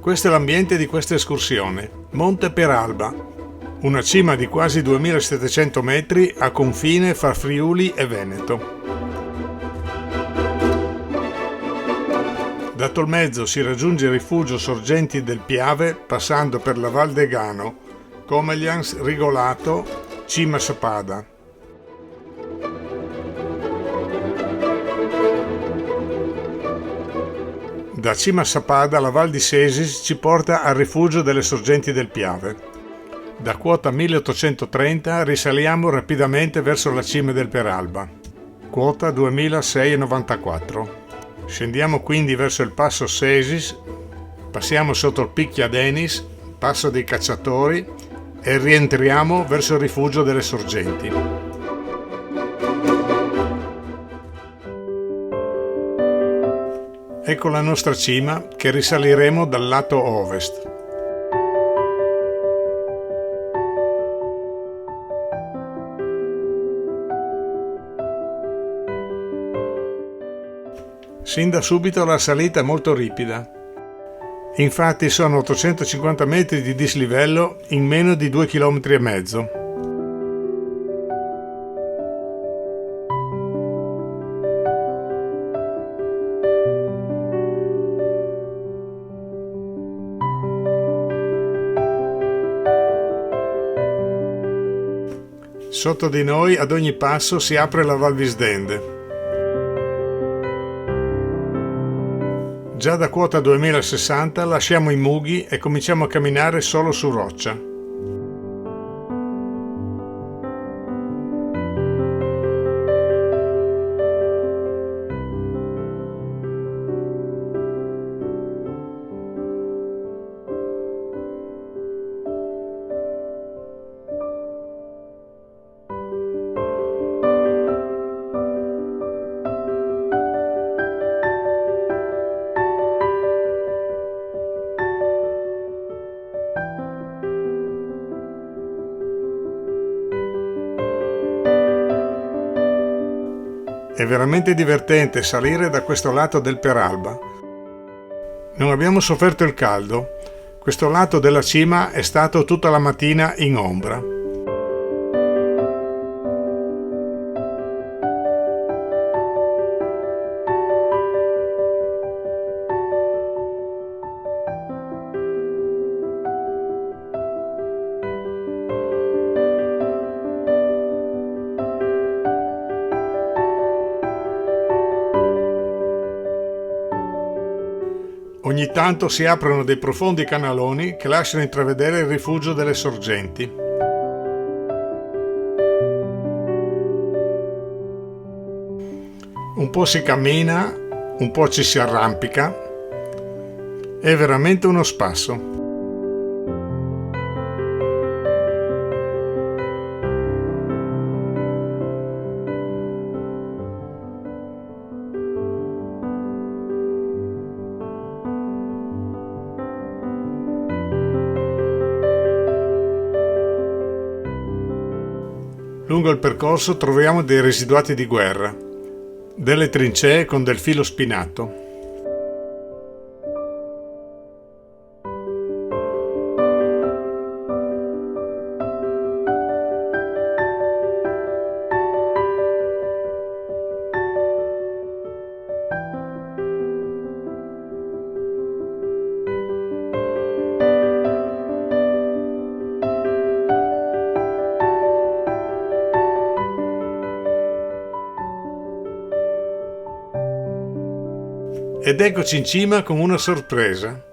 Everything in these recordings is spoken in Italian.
Questo è l'ambiente di questa escursione, Monte Peralba, una cima di quasi 2700 metri a confine fra Friuli e Veneto. Da Tolmezzo si raggiunge il rifugio Sorgenti del Piave passando per la Val Degano, Comeglians, Rigolato, Cima Sapada. Da Cima Sapada la Val di Sesis ci porta al rifugio delle Sorgenti del Piave. Da quota 1830 risaliamo rapidamente verso la cima del Peralba, quota 2694. Scendiamo quindi verso il passo Sesis, passiamo sotto il Picchia Denis, passo dei cacciatori e rientriamo verso il rifugio delle Sorgenti. Ecco la nostra cima che risaliremo dal lato ovest. Sin da subito la salita è molto ripida. Infatti sono 850 metri di dislivello in meno di 2,5 km. Sotto di noi ad ogni passo si apre la Val Visdende. Già da quota 2060 lasciamo i mughi e cominciamo a camminare solo su roccia. È veramente divertente salire da questo lato del Peralba. Non abbiamo sofferto il caldo. Questo lato della cima è stato tutta la mattina in ombra. Ogni tanto si aprono dei profondi canaloni che lasciano intravedere il rifugio delle Sorgenti. Un po' si cammina, un po' ci si arrampica. È veramente uno spasso. Lungo il percorso troviamo dei residuati di guerra, delle trincee con del filo spinato. Ed eccoci in cima con una sorpresa.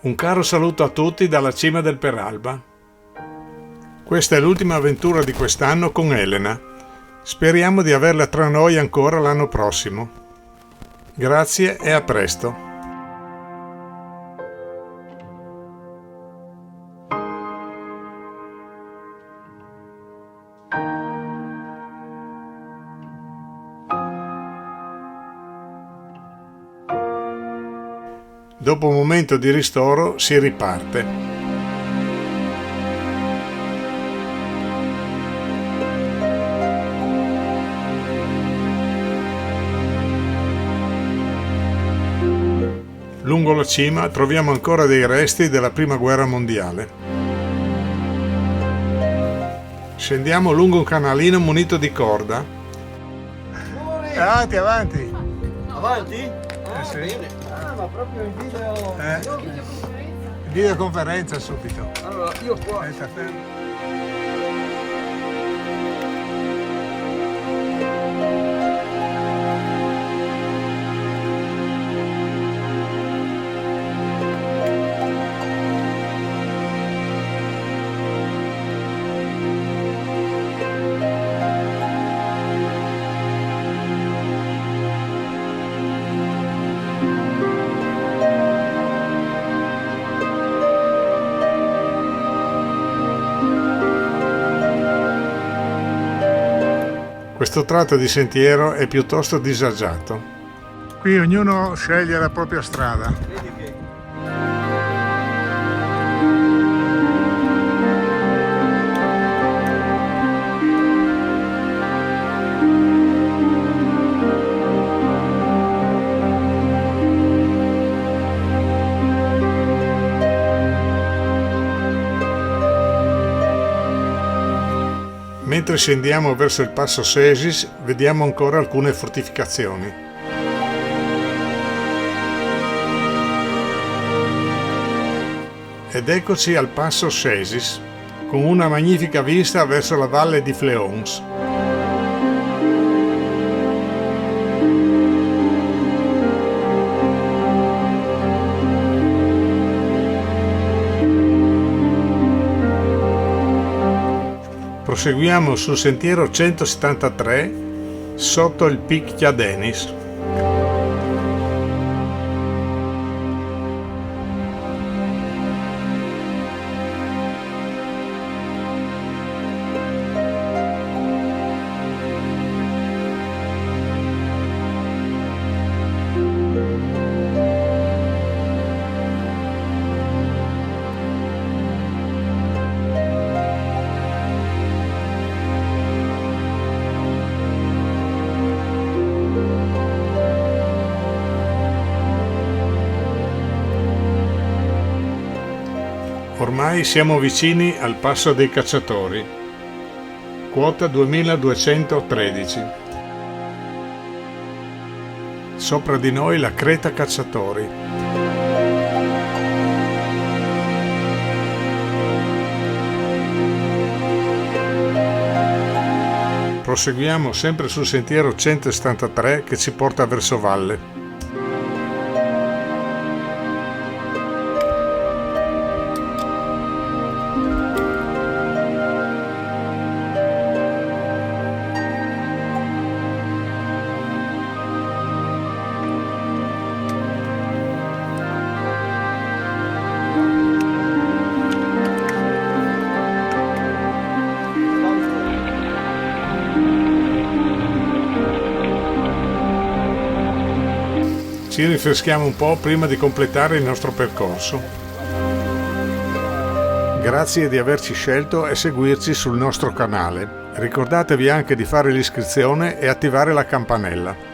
Un caro saluto a tutti dalla cima del Peralba. Questa è l'ultima avventura di quest'anno con Elena. Speriamo di averla tra noi ancora l'anno prossimo. Grazie e a presto. Dopo un momento di ristoro si riparte. Lungo la cima troviamo ancora dei resti della Prima Guerra Mondiale. Scendiamo lungo un canalino munito di corda. Avanti, avanti. Avanti? Sì. Bene. Ma proprio in video... Videoconferenza subito. Allora, io qua... Sta fermo. Questo tratto di sentiero è piuttosto disagiato. Qui ognuno sceglie la propria strada. Vedi che... Mentre scendiamo verso il passo Sesis, vediamo ancora alcune fortificazioni. Ed eccoci al passo Sesis, con una magnifica vista verso la valle di Fleons. Proseguiamo sul sentiero 173 sotto il Pic Chiadenis. Ormai siamo vicini al passo dei cacciatori, quota 2213. Sopra di noi la creta cacciatori. Proseguiamo sempre sul sentiero 173 che ci porta verso valle. Ci rinfreschiamo un po' prima di completare il nostro percorso. Grazie di averci scelto e seguirci sul nostro canale. Ricordatevi anche di fare l'iscrizione e attivare la campanella.